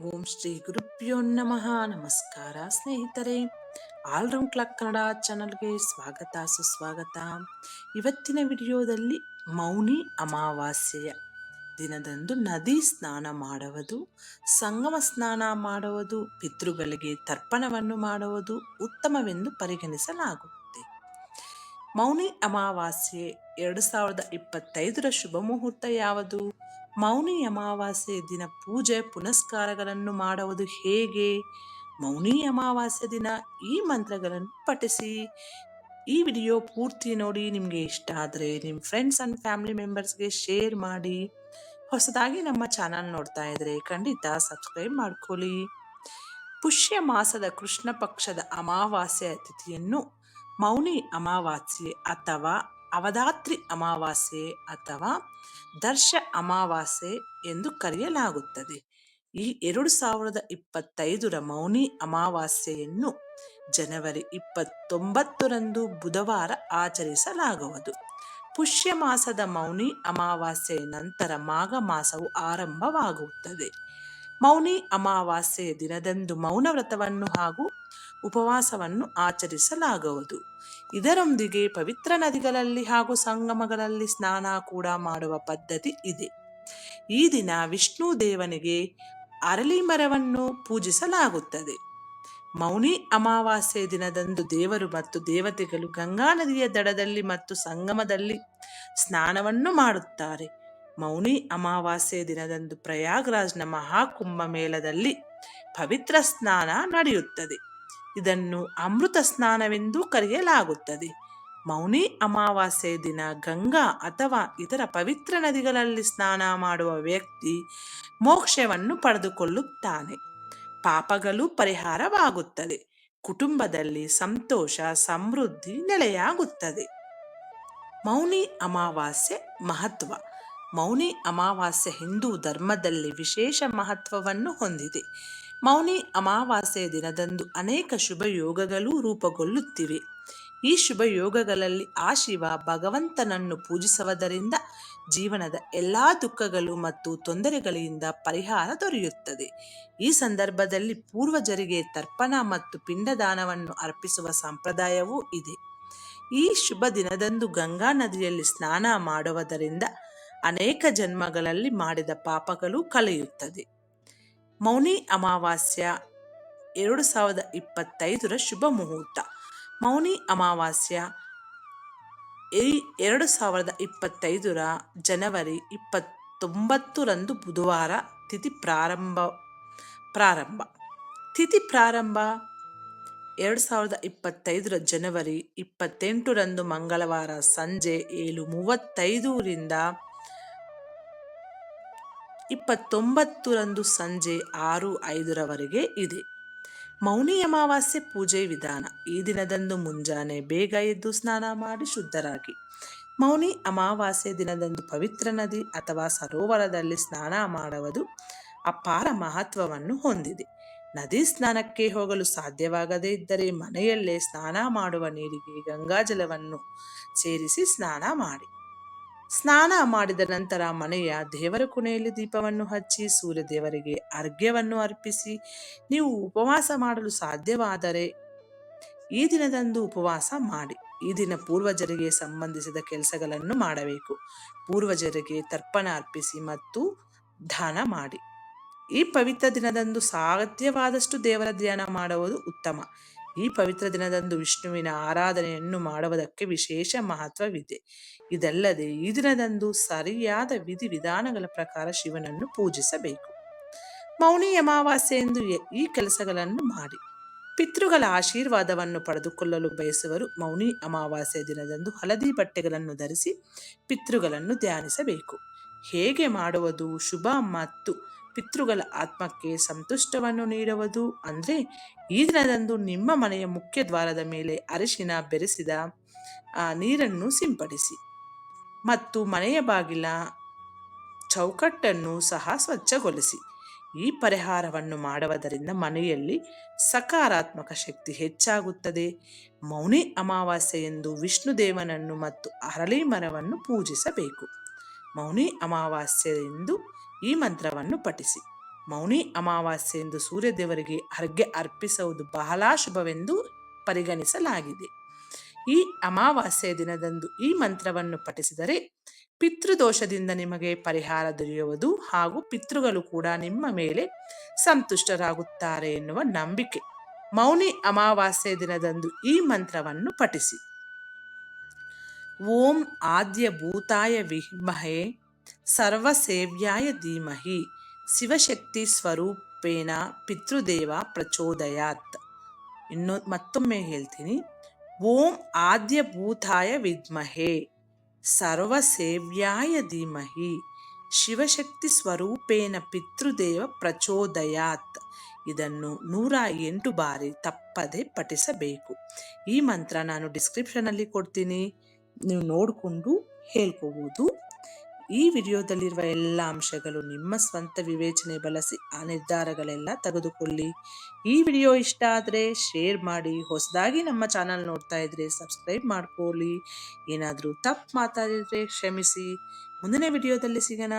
ಓಂ ಶ್ರೀ ಗುರುಭ್ಯೋ ನಮಃ. ನಮಸ್ಕಾರ ಸ್ನೇಹಿತರೆ, ಆಲ್ರೌಂಡ್ ಕ್ಲಾಕ್ ಕನ್ನಡ ಚಾನಲ್ಗೆ ಸ್ವಾಗತ ಸುಸ್ವಾಗತ. ಇವತ್ತಿನ ವಿಡಿಯೋದಲ್ಲಿ ಮೌನಿ ಅಮಾವಾಸ್ಯೆಯ ದಿನದಂದು ನದಿ ಸ್ನಾನ ಮಾಡುವುದು, ಸಂಗಮ ಸ್ನಾನ ಮಾಡುವುದು, ಪಿತೃಗಳಿಗೆ ತರ್ಪಣವನ್ನು ಮಾಡುವುದು ಉತ್ತಮವೆಂದು ಪರಿಗಣಿಸಲಾಗುತ್ತದೆ. ಮೌನಿ ಅಮಾವಾಸ್ಯೆ 2025ರ ಶುಭ ಮುಹೂರ್ತ ಯಾವುದು? ಮೌನಿ ಅಮಾವಾಸ್ಯೆ ದಿನ ಪೂಜೆ ಪುನಸ್ಕಾರಗಳನ್ನು ಮಾಡುವುದು ಹೇಗೆ? ಮೌನಿ ಅಮಾವಾಸ್ಯೆ ದಿನ ಈ ಮಂತ್ರಗಳನ್ನು ಪಠಿಸಿ. ಈ ವಿಡಿಯೋ ಪೂರ್ತಿ ನೋಡಿ. ನಿಮಗೆ ಇಷ್ಟ ಆದರೆ ನಿಮ್ಮ ಫ್ರೆಂಡ್ಸ್ ಅಂಡ್ ಫ್ಯಾಮಿಲಿ ಮೆಂಬರ್ಸ್ಗೆ ಶೇರ್ ಮಾಡಿ. ಹೊಸದಾಗಿ ನಮ್ಮ ಚಾನಲ್ ನೋಡ್ತಾ ಇದ್ರೆ ಖಂಡಿತ ಸಬ್ಸ್ಕ್ರೈಬ್ ಮಾಡ್ಕೊಳ್ಳಿ. ಪುಷ್ಯ ಮಾಸದ ಕೃಷ್ಣ ಪಕ್ಷದ ಅಮಾವಾಸ್ಯೆಯ ತಿಥಿಯನ್ನು ಮೌನಿ ಅಮಾವಾಸ್ಯೆ ಅಥವಾ ಅವಧಾತ್ರಿ ಅಮಾವಾಸ್ಯೆ ಅಥವಾ ದರ್ಶ ಅಮಾವಾಸ್ಯೆ ಎಂದು ಕರೆಯಲಾಗುತ್ತದೆ. ಈ 2025ರ ಮೌನಿ ಅಮಾವಾಸ್ಯೆಯನ್ನು ಜನವರಿ 29ರಂದು ಬುಧವಾರ ಆಚರಿಸಲಾಗುವುದು. ಪುಷ್ಯ ಮಾಸದ ಮೌನಿ ಅಮಾವಾಸ್ಯೆಯ ನಂತರ ಮಾಘ ಮಾಸವು ಆರಂಭವಾಗುತ್ತದೆ. ಮೌನಿ ಅಮಾವಾಸ್ಯೆಯ ದಿನದಂದು ಮೌನ ವ್ರತವನ್ನು ಹಾಗೂ ಉಪವಾಸವನ್ನು ಆಚರಿಸಲಾಗುವುದು. ಇದರೊಂದಿಗೆ ಪವಿತ್ರ ನದಿಗಳಲ್ಲಿ ಹಾಗೂ ಸಂಗಮಗಳಲ್ಲಿ ಸ್ನಾನ ಕೂಡ ಮಾಡುವ ಪದ್ಧತಿ ಇದೆ. ಈ ದಿನ ವಿಷ್ಣು ದೇವನಿಗೆ ಅರಳಿ ಮರವನ್ನು ಪೂಜಿಸಲಾಗುತ್ತದೆ. ಮೌನಿ ಅಮಾವಾಸ್ಯೆ ದಿನದಂದು ದೇವರು ಮತ್ತು ದೇವತೆಗಳು ಗಂಗಾ ನದಿಯ ದಡದಲ್ಲಿ ಮತ್ತು ಸಂಗಮದಲ್ಲಿ ಸ್ನಾನವನ್ನು ಮಾಡುತ್ತಾರೆ. ಮೌನಿ ಅಮಾವಾಸ್ಯೆ ದಿನದಂದು ಪ್ರಯಾಗ್ರಾಜ್ನ ಮಹಾಕುಂಭ ಮೇಳದಲ್ಲಿ ಪವಿತ್ರ ಸ್ನಾನ ನಡೆಯುತ್ತದೆ. ಇದನ್ನು ಅಮೃತ ಸ್ನಾನವೆಂದು ಕರೆಯಲಾಗುತ್ತದೆ. ಮೌನಿ ಅಮಾವಾಸ್ಯೆ ದಿನ ಗಂಗಾ ಅಥವಾ ಇತರ ಪವಿತ್ರ ನದಿಗಳಲ್ಲಿ ಸ್ನಾನ ಮಾಡುವ ವ್ಯಕ್ತಿ ಮೋಕ್ಷವನ್ನು ಪಡೆದುಕೊಳ್ಳುತ್ತಾನೆ. ಪಾಪಗಳು ಪರಿಹಾರವಾಗುತ್ತದೆ. ಕುಟುಂಬದಲ್ಲಿ ಸಂತೋಷ ಸಮೃದ್ಧಿ ನೆಲೆಯಾಗುತ್ತದೆ. ಮೌನಿ ಅಮಾವಾಸ್ಯೆ ಮಹತ್ವ. ಮೌನಿ ಅಮಾವಾಸ್ಯೆ ಹಿಂದೂ ಧರ್ಮದಲ್ಲಿ ವಿಶೇಷ ಮಹತ್ವವನ್ನು ಹೊಂದಿದೆ. ಮೌನಿ ಅಮಾವಾಸ್ಯೆ ದಿನದಂದು ಅನೇಕ ಶುಭ ಯೋಗಗಳು ರೂಪುಗೊಳ್ಳುತ್ತಿವೆ. ಈ ಶುಭ ಯೋಗಗಳಲ್ಲಿ ಆ ಶಿವ ಭಗವಂತನನ್ನು ಪೂಜಿಸುವುದರಿಂದ ಜೀವನದ ಎಲ್ಲಾ ದುಃಖಗಳು ಮತ್ತು ತೊಂದರೆಗಳಿಂದ ಪರಿಹಾರ ದೊರೆಯುತ್ತದೆ. ಈ ಸಂದರ್ಭದಲ್ಲಿ ಪೂರ್ವಜರಿಗೆ ತರ್ಪಣ ಮತ್ತು ಪಿಂಡದಾನವನ್ನು ಅರ್ಪಿಸುವ ಸಂಪ್ರದಾಯವೂ ಇದೆ. ಈ ಶುಭ ದಿನದಂದು ಗಂಗಾ ನದಿಯಲ್ಲಿ ಸ್ನಾನ ಮಾಡುವುದರಿಂದ ಅನೇಕ ಜನ್ಮಗಳಲ್ಲಿ ಮಾಡಿದ ಪಾಪಗಳು ಕಳೆಯುತ್ತದೆ. ಮೌನಿ ಅಮಾವಾಸ್ಯ 2025ರ ಶುಭ ಮುಹೂರ್ತ. ಮೌನಿ ಅಮಾವಾಸ್ಯ 2025ರ ಜನವರಿ 29ರಂದು ಬುಧವಾರ. ತಿಥಿ ಪ್ರಾರಂಭ 2025ರ ಜನವರಿ 28ರಂದು ಮಂಗಳವಾರ ಸಂಜೆ 7:35ರಿಂದ 29ರಂದು ಸಂಜೆ 6:05ರವರೆಗೆ ಇದೆ. ಮೌನಿ ಅಮಾವಾಸ್ಯೆ ಪೂಜೆ ವಿಧಾನ. ಈ ದಿನದಂದು ಮುಂಜಾನೆ ಬೇಗ ಎದ್ದು ಸ್ನಾನ ಮಾಡಿ ಶುದ್ಧರಾಗಿ. ಮೌನಿ ಅಮಾವಾಸ್ಯೆ ದಿನದಂದು ಪವಿತ್ರ ನದಿ ಅಥವಾ ಸರೋವರದಲ್ಲಿ ಸ್ನಾನ ಮಾಡುವುದು ಅಪಾರ ಮಹತ್ವವನ್ನು ಹೊಂದಿದೆ. ನದಿ ಸ್ನಾನಕ್ಕೆ ಹೋಗಲು ಸಾಧ್ಯವಾಗದೇ ಇದ್ದರೆ ಮನೆಯಲ್ಲೇ ಸ್ನಾನ ಮಾಡುವ ನೀರಿಗೆ ಗಂಗಾಜಲವನ್ನು ಸೇರಿಸಿ ಸ್ನಾನ ಮಾಡಿ. ಸ್ನಾನ ಮಾಡಿದ ನಂತರ ಮನೆಯ ದೇವರ ಕೋಣೆಯಲ್ಲಿ ದೀಪವನ್ನು ಹಚ್ಚಿ ಸೂರ್ಯ ದೇವರಿಗೆ ಅರ್ಘ್ಯವನ್ನು ಅರ್ಪಿಸಿ. ನೀವು ಉಪವಾಸ ಮಾಡಲು ಸಾಧ್ಯವಾದರೆ ಈ ದಿನದಂದು ಉಪವಾಸ ಮಾಡಿ. ಈ ದಿನ ಪೂರ್ವಜರಿಗೆ ಸಂಬಂಧಿಸಿದ ಕೆಲಸಗಳನ್ನು ಮಾಡಬೇಕು. ಪೂರ್ವಜರಿಗೆ ತರ್ಪಣ ಅರ್ಪಿಸಿ ಮತ್ತು ದಾನ ಮಾಡಿ. ಈ ಪವಿತ್ರ ದಿನದಂದು ಸಾಧ್ಯವಾದಷ್ಟು ದೇವರ ಧ್ಯಾನ ಮಾಡುವುದು ಉತ್ತಮ. ಈ ಪವಿತ್ರ ದಿನದಂದು ವಿಷ್ಣುವಿನ ಆರಾಧನೆಯನ್ನು ಮಾಡುವುದಕ್ಕೆ ವಿಶೇಷ ಮಹತ್ವವಿದೆ. ಇದಲ್ಲದೆ ಈ ದಿನದಂದು ಸರಿಯಾದ ವಿಧಿವಿಧಾನಗಳ ಪ್ರಕಾರ ಶಿವನನ್ನು ಪೂಜಿಸಬೇಕು. ಮೌನಿ ಅಮಾವಾಸ್ಯೆಯಂದು ಈ ಕೆಲಸಗಳನ್ನು ಮಾಡಿ ಪಿತೃಗಳ ಆಶೀರ್ವಾದವನ್ನು ಪಡೆದುಕೊಳ್ಳಲು ಬಯಸುವರು. ಮೌನಿ ಅಮಾವಾಸ್ಯೆ ದಿನದಂದು ಹಳದಿ ಬಟ್ಟೆಗಳನ್ನು ಧರಿಸಿ ಪಿತೃಗಳನ್ನು ಧ್ಯಾನಿಸಬೇಕು. ಹೇಗೆ ಮಾಡುವುದು? ಶುಭ ಮತ್ತು ಪಿತೃಗಳ ಆತ್ಮಕ್ಕೆ ಸಂತುಷ್ಟವನ್ನು ನೀಡುವುದು ಅಂದರೆ ಈ ದಿನದಂದು ನಿಮ್ಮ ಮನೆಯ ಮುಖ್ಯ ದ್ವಾರದ ಮೇಲೆ ಅರಿಶಿನ ಬೆರೆಸಿದ ನೀರನ್ನು ಸಿಂಪಡಿಸಿ ಮತ್ತು ಮನೆಯ ಬಾಗಿಲ ಚೌಕಟ್ಟನ್ನು ಸಹ ಸ್ವಚ್ಛಗೊಳಿಸಿ. ಈ ಪರಿಹಾರವನ್ನು ಮಾಡುವುದರಿಂದ ಮನೆಯಲ್ಲಿ ಸಕಾರಾತ್ಮಕ ಶಕ್ತಿ ಹೆಚ್ಚಾಗುತ್ತದೆ. ಮೌನಿ ಅಮಾವಾಸ್ಯೆಯಂದು ವಿಷ್ಣು ದೇವನನ್ನು ಮತ್ತು ಅರಳಿ ಮರವನ್ನು ಪೂಜಿಸಬೇಕು. ಮೌನಿ ಅಮಾವಾಸ್ಯೆಯಂದು ಈ ಮಂತ್ರವನ್ನು ಪಠಿಸಿ. ಮೌನಿ ಅಮಾವಾಸ್ಯೆ ಎಂದು ಸೂರ್ಯದೇವರಿಗೆ ಅರ್ಘ್ಯ ಅರ್ಪಿಸುವುದು ಬಹಳ ಶುಭವೆಂದು ಪರಿಗಣಿಸಲಾಗಿದೆ. ಈ ಅಮಾವಾಸ್ಯೆಯ ದಿನದಂದು ಈ ಮಂತ್ರವನ್ನು ಪಠಿಸಿದರೆ ಪಿತೃದೋಷದಿಂದ ನಿಮಗೆ ಪರಿಹಾರ ದೊರೆಯುವುದು ಹಾಗೂ ಪಿತೃಗಳು ಕೂಡ ನಿಮ್ಮ ಮೇಲೆ ಸಂತುಷ್ಟರಾಗುತ್ತಾರೆ ಎನ್ನುವ ನಂಬಿಕೆ. ಮೌನಿ ಅಮಾವಾಸ್ಯೆ ದಿನದಂದು ಈ ಮಂತ್ರವನ್ನು ಪಠಿಸಿ. ಓಂ ಆದ್ಯ ಭೂತಾಯ ವಿದ್ಮಹೇ ಸರ್ವಸೇವ್ಯಾಯ ಧೀಮಹಿ ಶಿವಶಕ್ತಿ ಸ್ವರೂಪೇಣ ಪಿತೃದೇವ ಪ್ರಚೋದಯಾತ್. ಮತ್ತೊಮ್ಮೆ ಹೇಳ್ತೀನಿ. ಓಂ ಆದ್ಯ ಭೂತಾಯ ವಿದ್ಮಹೇ ಸರ್ವಸೇವ್ಯಾಯ ಧೀಮಹಿ ಶಿವಶಕ್ತಿ ಸ್ವರೂಪೇಣ ಪಿತೃದೇವ ಪ್ರಚೋದಯಾತ್. ಇದನ್ನು 108 ಬಾರಿ ತಪ್ಪದೆ ಪಠಿಸಬೇಕು. ಈ ಮಂತ್ರ ನಾನು ಡಿಸ್ಕ್ರಿಪ್ಷನಲ್ಲಿ ಕೊಡ್ತೀನಿ, ನೀವು ನೋಡಿಕೊಂಡು ಹೇಳ್ಕೋಬೋದು. ಈ ವಿಡಿಯೋದಲ್ಲಿರುವ ಎಲ್ಲ ಅಂಶಗಳು ನಿಮ್ಮ ಸ್ವಂತ ವಿವೇಚನೆ ಬಳಸಿ ಆ ನಿರ್ಧಾರಗಳೆಲ್ಲ ತೆಗೆದುಕೊಳ್ಳಿ. ಈ ವಿಡಿಯೋ ಇಷ್ಟ ಆದರೆ ಶೇರ್ ಮಾಡಿ. ಹೊಸದಾಗಿ ನಮ್ಮ ಚಾನಲ್ ನೋಡ್ತಾ ಇದ್ರೆ ಸಬ್ಸ್ಕ್ರೈಬ್ ಮಾಡ್ಕೊಳ್ಳಿ. ಏನಾದರೂ ತಪ್ಪು ಮಾತಾಡಿದರೆ ಕ್ಷಮಿಸಿ. ಮುಂದಿನ ವಿಡಿಯೋದಲ್ಲಿ ಸಿಗೋಣ.